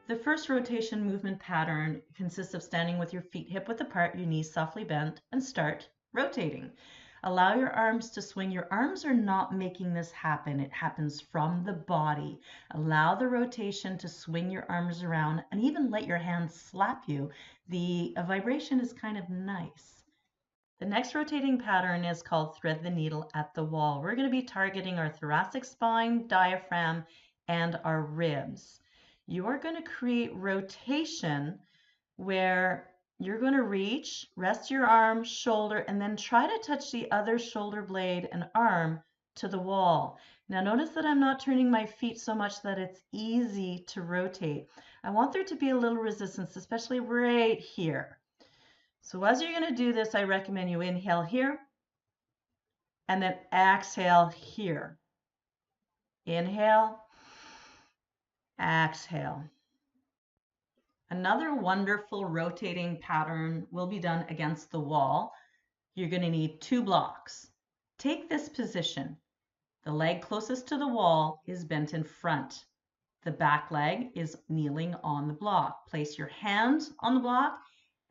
The first rotation movement pattern consists of standing with your feet hip width apart, your knees softly bent, and start rotating. Allow your arms to swing. Your arms are not making this happen. It happens from the body. Allow the rotation to swing your arms around and even let your hands slap you. The vibration is kind of nice. The next rotating pattern is called thread the needle at the wall. We're going to be targeting our thoracic spine, diaphragm, and our ribs. You are going to create rotation where you're going to reach, rest your arm, shoulder, and then try to touch the other shoulder blade and arm to the wall. Now notice that I'm not turning my feet so much that it's easy to rotate. I want there to be a little resistance, especially right here. So as you're going to do this, I recommend you inhale here and then exhale here. Inhale, exhale. Another wonderful rotating pattern will be done against the wall. You're going to need 2 blocks. Take this position. The leg closest to the wall is bent in front. The back leg is kneeling on the block. Place your hands on the block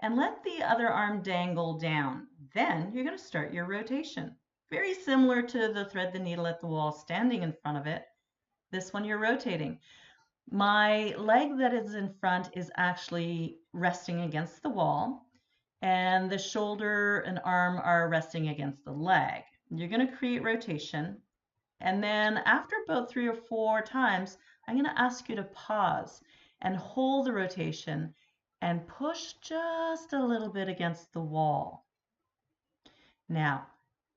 and let the other arm dangle down. Then you're going to start your rotation. Very similar to the thread the needle at the wall, standing in front of it. This one you're rotating. My leg that is in front is actually resting against the wall, and the shoulder and arm are resting against the leg. You're going to create rotation, and then after about 3 or 4 times, I'm going to ask you to pause and hold the rotation and push just a little bit against the wall. Now,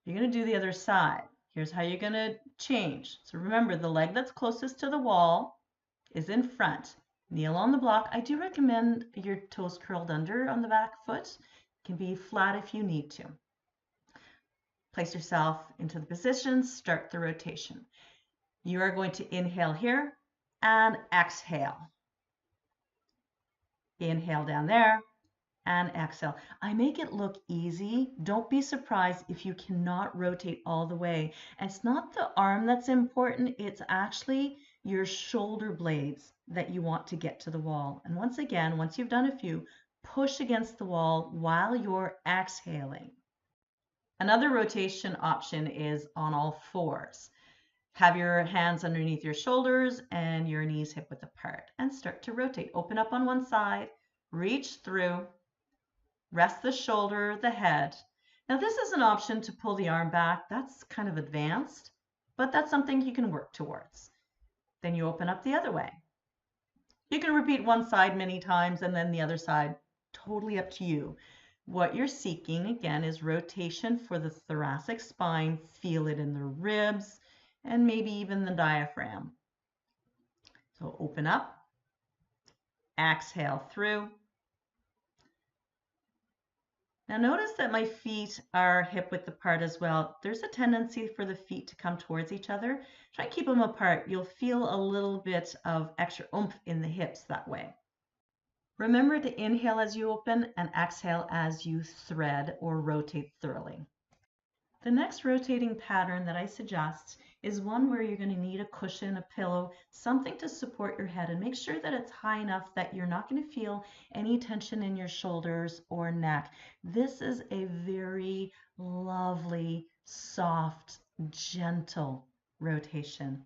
you're going to do the other side. Here's how you're going to change. So remember, the leg that's closest to the wall is in front. Kneel on the block. I do recommend your toes curled under on the back foot. It can be flat if you need to. Place yourself into the position, start the rotation. You are going to inhale here and exhale. Inhale down there and exhale. I make it look easy. Don't be surprised if you cannot rotate all the way. And it's not the arm that's important, it's actually your shoulder blades that you want to get to the wall. And once again, once you've done a few, push against the wall while you're exhaling. Another rotation option is on all fours. Have your hands underneath your shoulders and your knees hip width apart and start to rotate. Open up on one side, reach through, rest the shoulder, the head. Now this is an option to pull the arm back. That's kind of advanced, but that's something you can work towards. Then you open up the other way. You can repeat one side many times and then the other side, totally up to you. What you're seeking, again, is rotation for the thoracic spine. Feel it in the ribs and maybe even the diaphragm. So open up, exhale through. Now notice that my feet are hip width apart as well. There's a tendency for the feet to come towards each other. Try and keep them apart. You'll feel a little bit of extra oomph in the hips that way. Remember to inhale as you open and exhale as you thread or rotate thoroughly. The next rotating pattern that I suggest is one where you're going to need a cushion, a pillow, something to support your head, and make sure that it's high enough that you're not going to feel any tension in your shoulders or neck. This is a very lovely, soft, gentle rotation.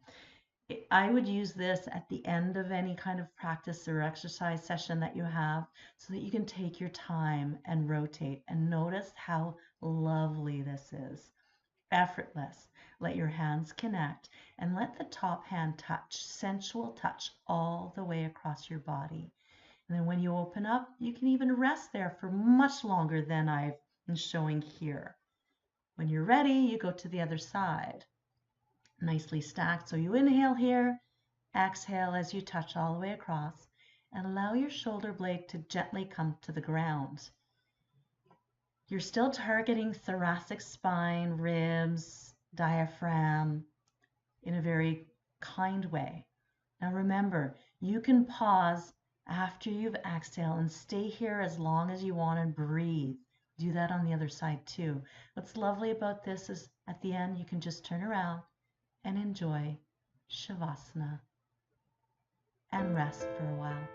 I would use this at the end of any kind of practice or exercise session that you have so that you can take your time and rotate and notice how lovely this is. Effortless. Let your hands connect and let the top hand touch, sensual touch all the way across your body. And then when you open up, you can even rest there for much longer than I've been showing here. When you're ready, you go to the other side. Nicely stacked. So you inhale here, exhale as you touch all the way across, and allow your shoulder blade to gently come to the ground. You're still targeting thoracic spine, ribs, diaphragm in a very kind way. Now remember, you can pause after you've exhaled and stay here as long as you want and breathe. Do that on the other side too. What's lovely about this is at the end you can just turn around and enjoy Shavasana and rest for a while.